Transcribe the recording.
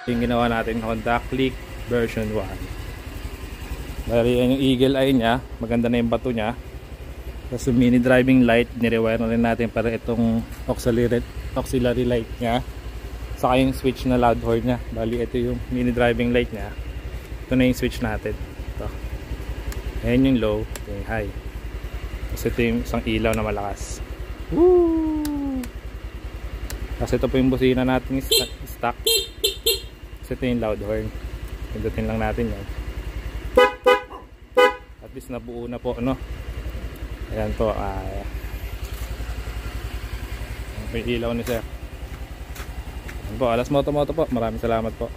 Yung ginawa natin Honda Click version 1. Bali yan yung eagle eye nya, maganda na yung bato nya. Tapos yung mini driving light, nirewire na rin natin para itong auxiliary light nya. Saka yung switch na loud horn nya. Bali ito yung mini driving light nya. Ito na yung switch natin. Ito. Ayan yung low, ito yung high. Tapos ito yung isang ilaw na malakas. Woo! Tapos ito po yung busina natin stock. Ito yung loud horn. Pindutin lang natin yan. At least nabuo na po, no? Ayan po. May ilaw ni sir. Ayan po, Alas Moto po. Maraming salamat po.